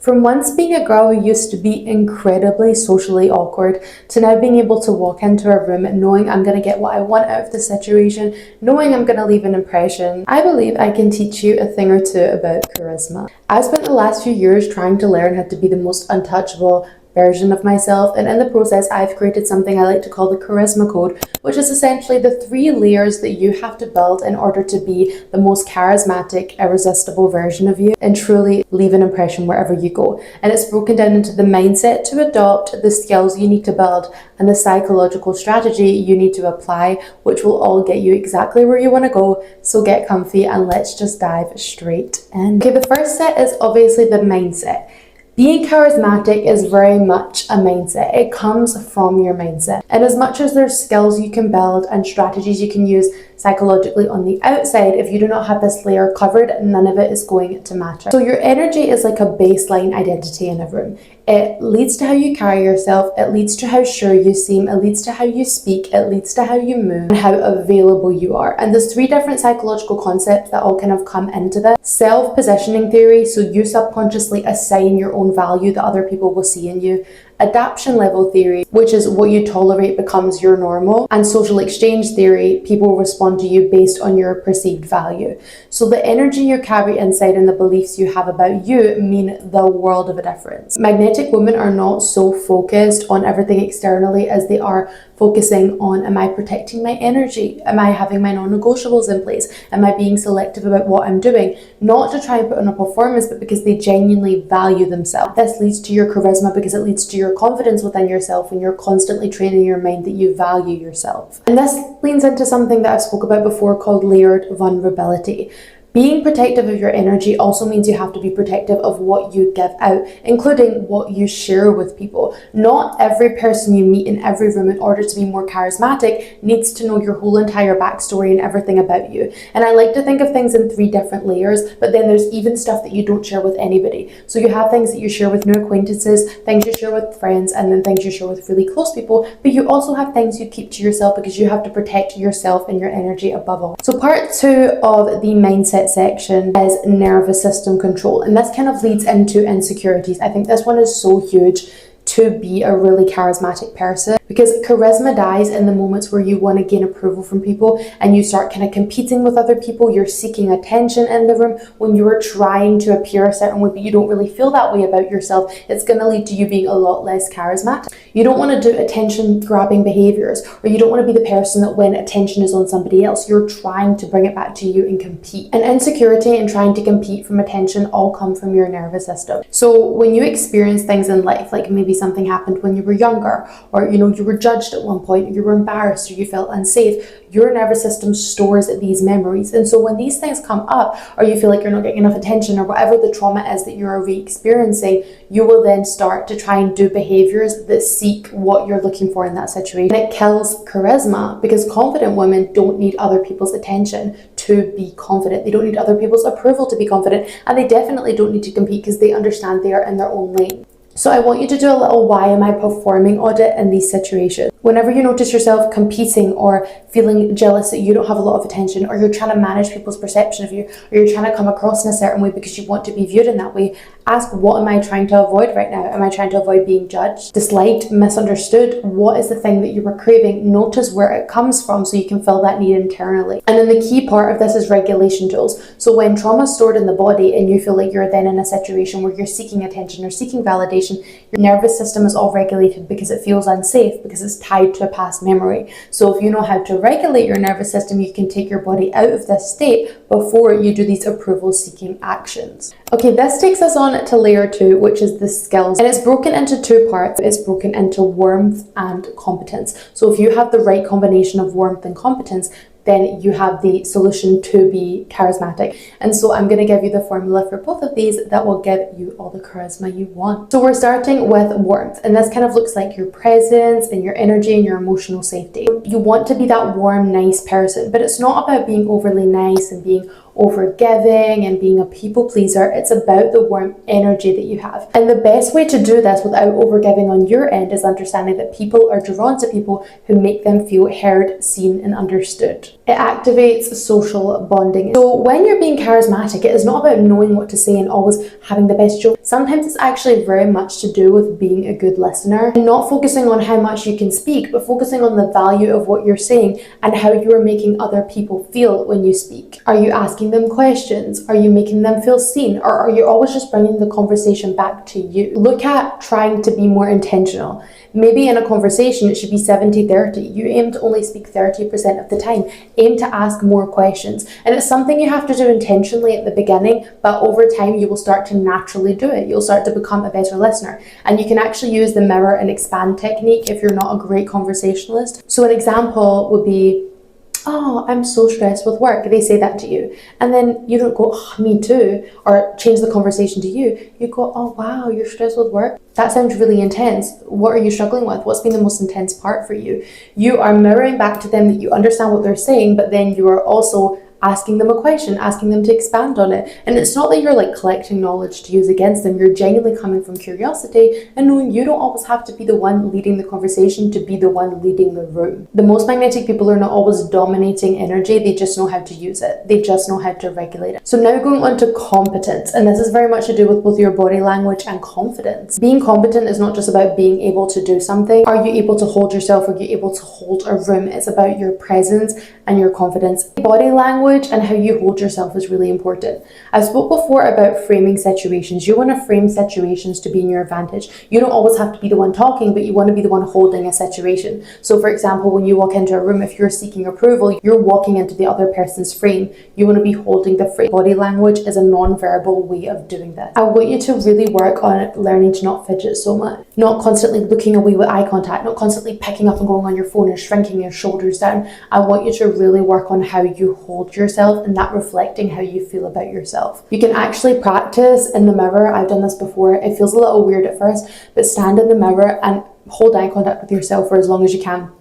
From once being a girl who used to be incredibly socially awkward to now being able to walk into a room knowing I'm going to get what I want out of the situation, knowing I'm going to leave an impression, I believe I can teach you a thing or two about charisma. I've spent the last few years trying to learn how to be the most untouchable version of myself, and in the process I've created something I like to call the charisma code, which is essentially the 3 layers that you have to build in order to be the most charismatic, irresistible version of you and truly leave an impression wherever you go. And it's broken down into the mindset to adopt, the skills you need to build, and the psychological strategy you need to apply, which will all get you exactly where you want to go. So get comfy and let's just dive straight in. Okay, the first set is obviously the mindset. Being charismatic is very much a mindset. It comes from your mindset. And as much as there's skills you can build and strategies you can use psychologically on the outside, if you do not have this layer covered, none of it is going to matter. So your energy is like a baseline identity in a room. It leads to how you carry yourself, it leads to how sure you seem, it leads to how you speak, it leads to how you move, and how available you are. And there's 3 different psychological concepts that all kind of come into this. Self-positioning theory, so you subconsciously assign your own value that other people will see in you. Adaptation level theory, which is what you tolerate becomes your normal. And social exchange theory, people respond to you based on your perceived value. So the energy you carry inside and the beliefs you have about you mean the world of a difference. Magnetic women are not so focused on everything externally as they are focusing on, am I protecting my energy? Am I having my non-negotiables in place? Am I being selective about what I'm doing? Not to try and put on a performance, but because they genuinely value themselves. This leads to your charisma because it leads to your confidence within yourself when you're constantly training your mind that you value yourself. And this leans into something that I've spoke about before called layered vulnerability. Being protective of your energy also means you have to be protective of what you give out, including what you share with people. Not every person you meet in every room, in order to be more charismatic, needs to know your whole entire backstory and everything about you. And I like to think of things in 3 different layers, but then there's even stuff that you don't share with anybody. So you have things that you share with new acquaintances, things you share with friends, and then things you share with really close people, but you also have things you keep to yourself because you have to protect yourself and your energy above all. So part 2 of the mindset section is nervous system control, and this kind of leads into insecurities. I think this one is so huge to be a really charismatic person, because charisma dies in the moments where you want to gain approval from people and you start kind of competing with other people. You're seeking attention in the room when you are trying to appear a certain way, but you don't really feel that way about yourself. It's going to lead to you being a lot less charismatic. You don't want to do attention grabbing behaviors, or you don't want to be the person that when attention is on somebody else, you're trying to bring it back to you and compete. And insecurity and trying to compete from attention all come from your nervous system. So when you experience things in life, like maybe something happened when you were younger, or you were judged at one point, or you were embarrassed, or you felt unsafe, your nervous system stores these memories. And so when these things come up, or you feel like you're not getting enough attention, or whatever the trauma is that you're re-experiencing, you will then start to try and do behaviors that seek what you're looking for in that situation. And it kills charisma, because confident women don't need other people's attention to be confident. They don't need other people's approval to be confident, and they definitely don't need to compete because they understand they are in their own lane. So I want you to do a little why am I performing audit in these situations. Whenever you notice yourself competing or feeling jealous that you don't have a lot of attention, or you're trying to manage people's perception of you, or you're trying to come across in a certain way because you want to be viewed in that way, ask, what am I trying to avoid right now? Am I trying to avoid being judged, disliked, misunderstood? What is the thing that you were craving? Notice where it comes from so you can fill that need internally. And then the key part of this is regulation tools. So when trauma is stored in the body and you feel like you're then in a situation where you're seeking attention or seeking validation, your nervous system is all regulated because it feels unsafe, because it's tied to a past memory. So if you know how to regulate your nervous system, you can take your body out of this state before you do these approval seeking actions. Okay, this takes us on to layer 2, which is the skills, and it's broken into 2 parts. It's broken into warmth and competence. So if you have the right combination of warmth and competence, then you have the solution to be charismatic. And so I'm going to give you the formula for both of these that will give you all the charisma you want. So we're starting with warmth, and this kind of looks like your presence and your energy and your emotional safety. You want to be that warm, nice person, but it's not about being overly nice and being overgiving and being a people pleaser. It's about the warm energy that you have. And the best way to do this without overgiving on your end is understanding that people are drawn to people who make them feel heard, seen, and understood. It activates social bonding. So when you're being charismatic, it is not about knowing what to say and always having the best joke. Sometimes it's actually very much to do with being a good listener and not focusing on how much you can speak, but focusing on the value of what you're saying and how you are making other people feel when you speak. Are you asking them questions? Are you making them feel seen? Or are you always just bringing the conversation back to you? Look at trying to be more intentional. Maybe in a conversation it should be 70-30. You aim to only speak 30% of the time. Aim to ask more questions. And it's something you have to do intentionally at the beginning, but over time you will start to naturally do it. You'll start to become a better listener. And you can actually use the mirror and expand technique if you're not a great conversationalist. So an example would be, oh, I'm so stressed with work. They say that to you. And then you don't go, oh, me too, or change the conversation to you. You go, oh, wow, you're stressed with work? That sounds really intense. What are you struggling with? What's been the most intense part for you? You are mirroring back to them that you understand what they're saying, but then you are also asking them a question, asking them to expand on it. And it's not that you're like collecting knowledge to use against them. You're genuinely coming from curiosity and knowing you don't always have to be the one leading the conversation to be the one leading the room. The most magnetic people are not always dominating energy. They just know how to use it. They just know how to regulate it. So now going on to competence. And this is very much to do with both your body language and confidence. Being competent is not just about being able to do something. Are you able to hold yourself? Are you able to hold a room? It's about your presence and your confidence. Body language and how you hold yourself is really important. I spoke before about framing situations. You want to frame situations to be in your advantage. You don't always have to be the one talking, but you want to be the one holding a situation. So for example, when you walk into a room, if you're seeking approval, you're walking into the other person's frame. You want to be holding the frame. Body language is a non-verbal way of doing this. I want you to really work on learning to not fidget so much. Not constantly looking away with eye contact, not constantly picking up and going on your phone and shrinking your shoulders down. I want you to really work on how you hold yourself and that reflecting how you feel about yourself. You can actually practice in the mirror. I've done this before. It feels a little weird at first, but stand in the mirror and hold eye contact with yourself for as long as you can.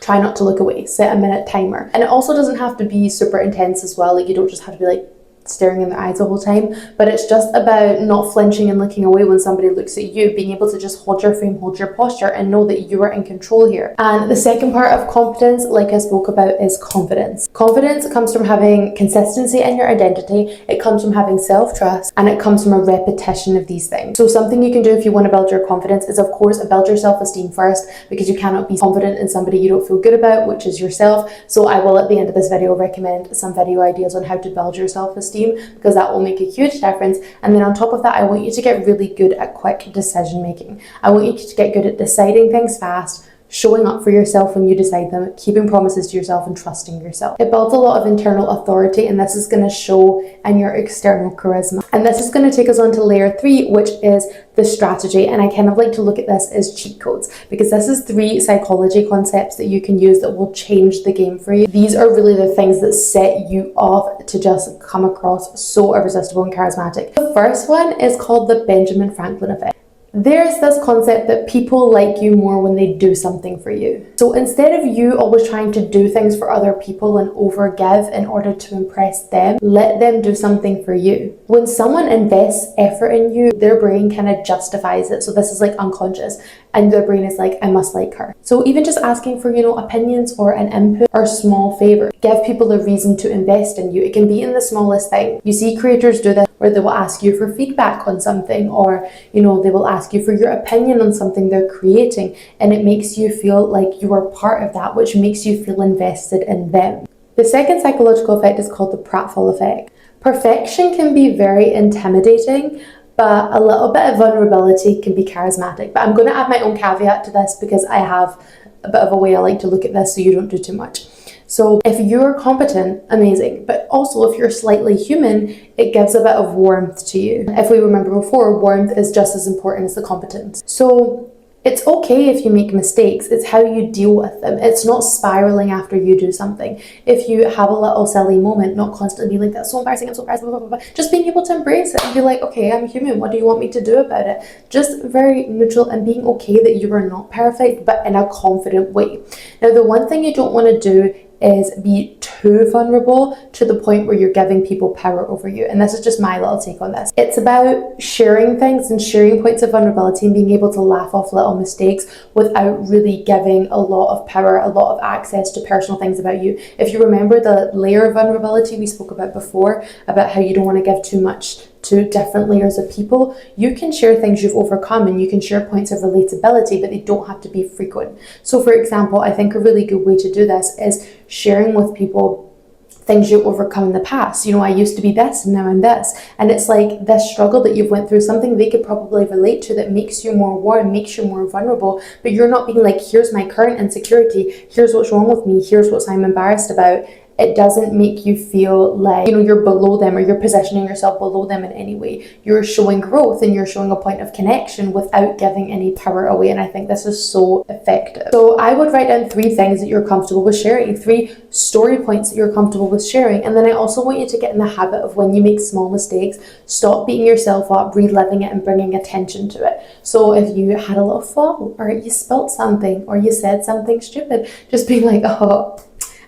Try not to look away. Set a minute timer. And it also doesn't have to be super intense as well. Like you don't just have to be like staring in their eyes the whole time, but it's just about not flinching and looking away when somebody looks at you, being able to just hold your frame, hold your posture, and know that you are in control here. And the second part of competence, like I spoke about, is confidence. Confidence comes from having consistency in your identity, it comes from having self-trust, and it comes from a repetition of these things. So something you can do if you want to build your confidence is, of course, build your self-esteem first, because you cannot be confident in somebody you don't feel good about, which is yourself. So I will, at the end of this video, recommend some video ideas on how to build your self-esteem, because that will make a huge difference. And then on top of that, I want you to get really good at quick decision making. I want you to get good at deciding things fast, showing up for yourself when you decide them, keeping promises to yourself, and trusting yourself. It builds a lot of internal authority, and this is going to show in your external charisma. And this is going to take us on to layer 3, which is the strategy. And I kind of like to look at this as cheat codes, because this is 3 psychology concepts that you can use that will change the game for you. These are really the things that set you off to just come across so irresistible and charismatic. The first one is called the Benjamin Franklin effect. There's this concept that people like you more when they do something for you. So instead of you always trying to do things for other people and overgive in order to impress them, let them do something for you. When someone invests effort in you, their brain kind of justifies it. So this is like unconscious, and their brain is like, I must like her. So even just asking for, opinions or an input or small favor, give people a reason to invest in you. It can be in the smallest thing. You see creators do this, where they will ask you for feedback on something, or they will ask you for your opinion on something they're creating, and it makes you feel like you are part of that, which makes you feel invested in them. The second psychological effect is called the Pratfall Effect. Perfection can be very intimidating, but a little bit of vulnerability can be charismatic. But I'm going to add my own caveat to this, because I have a bit of a way I like to look at this so you don't do too much. So if you're competent, amazing. But also if you're slightly human, it gives a bit of warmth to you. If we remember before, warmth is just as important as the competence. So it's okay if you make mistakes. It's how you deal with them. It's not spiraling after you do something. If you have a little silly moment, not constantly being like, that's so embarrassing, I'm so embarrassed, blah, blah, blah, blah. Just being able to embrace it and be like, okay, I'm human. What do you want me to do about it? Just very neutral, and being okay that you are not perfect, but in a confident way. Now, the one thing you don't want to do is be too vulnerable to the point where you're giving people power over you. And this is just my little take on this. It's about sharing things and sharing points of vulnerability and being able to laugh off little mistakes without really giving a lot of power, a lot of access to personal things about you. If you remember the layer of vulnerability we spoke about before, about how you don't want to give too much to different layers of people, you can share things you've overcome and you can share points of relatability, but they don't have to be frequent. So for example, I think a really good way to do this is sharing with people things you've overcome in the past. You know, I used to be this and now I'm this. And it's like this struggle that you've went through, something they could probably relate to that makes you more warm, makes you more vulnerable, but you're not being like, here's my current insecurity, here's what's wrong with me, here's what I'm embarrassed about. It doesn't make you feel like, you know, you're below them or you're positioning yourself below them in any way. You're showing growth and you're showing a point of connection without giving any power away. And I think this is so effective. So I would write down 3 things that you're comfortable with sharing, 3 story points that you're comfortable with sharing. And then I also want you to get in the habit of, when you make small mistakes, stop beating yourself up, reliving it and bringing attention to it. So if you had a little fall or you spilt something or you said something stupid, just being like, oh,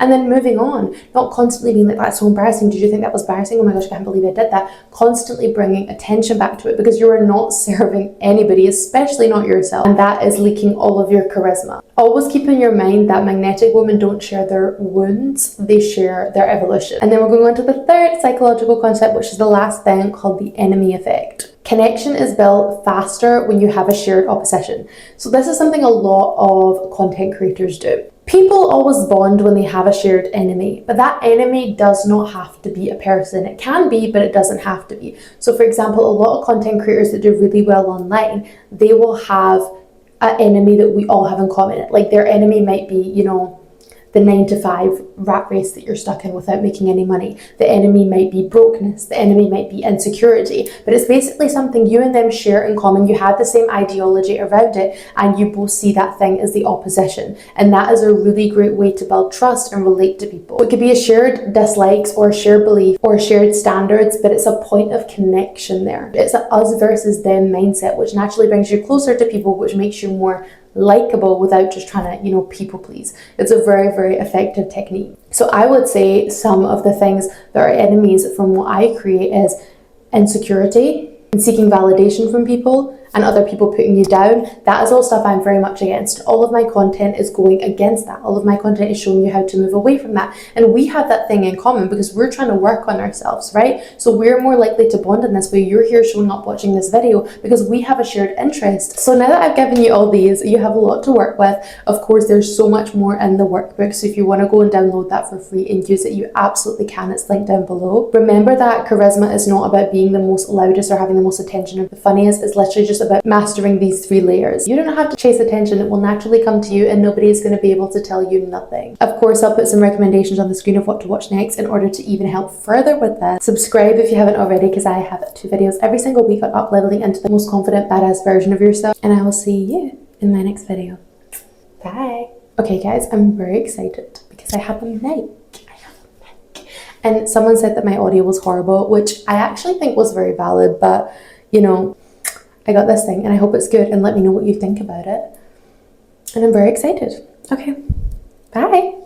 and then moving on, not constantly being like, that's so embarrassing, did you think that was embarrassing, oh my gosh, I can't believe I did that. Constantly bringing attention back to it, because you are not serving anybody, especially not yourself, and that is leaking all of your charisma. Always keep in your mind that magnetic women don't share their wounds, they share their evolution. And then we're going on to the 3rd psychological concept, which is the last thing, called the enemy effect. Connection is built faster when you have a shared opposition. So this is something a lot of content creators do. People always bond when they have a shared enemy, but that enemy does not have to be a person. It can be, but it doesn't have to be. So for example, a lot of content creators that do really well online, they will have an enemy that we all have in common. Like their enemy might be, you know, the 9-to-5 rat race that you're stuck in without making any money. The enemy might be brokenness. The enemy might be insecurity. But it's basically something you and them share in common. You have the same ideology around it, and you both see that thing as the opposition. And that is a really great way to build trust and relate to people. It could be a shared dislikes or a shared belief or shared standards, but it's a point of connection there. It's an us versus them mindset, which naturally brings you closer to people, which makes you more likable without just trying to, you know, people please. It's a very, very effective technique. So I would say some of the things that are enemies from what I create is insecurity and seeking validation from people and other people putting you down. That is all stuff I'm very much against. All of my content is going against that. All of my content is showing you how to move away from that. And we have that thing in common because we're trying to work on ourselves, right? So we're more likely to bond in this way. You're here showing up watching this video because we have a shared interest. So now that I've given you all these, you have a lot to work with. Of course, there's so much more in the workbook. So if you want to go and download that for free and use it, you absolutely can. It's linked down below. Remember that charisma is not about being the most loudest or having the most attention or the funniest. It's literally just about mastering these 3 layers. You don't have to chase attention. It will naturally come to you and nobody is going to be able to tell you nothing. Of course, I'll put some recommendations on the screen of what to watch next in order to even help further with this. Subscribe if you haven't already, because I have 2 videos every single week on up-leveling into the most confident, badass version of yourself. And I will see you in my next video. Bye. Okay guys, I'm very excited because I have a mic. And someone said that my audio was horrible, which I actually think was very valid, but you know, I got this thing and I hope it's good, and let me know what you think about it. And I'm very excited. Okay, bye.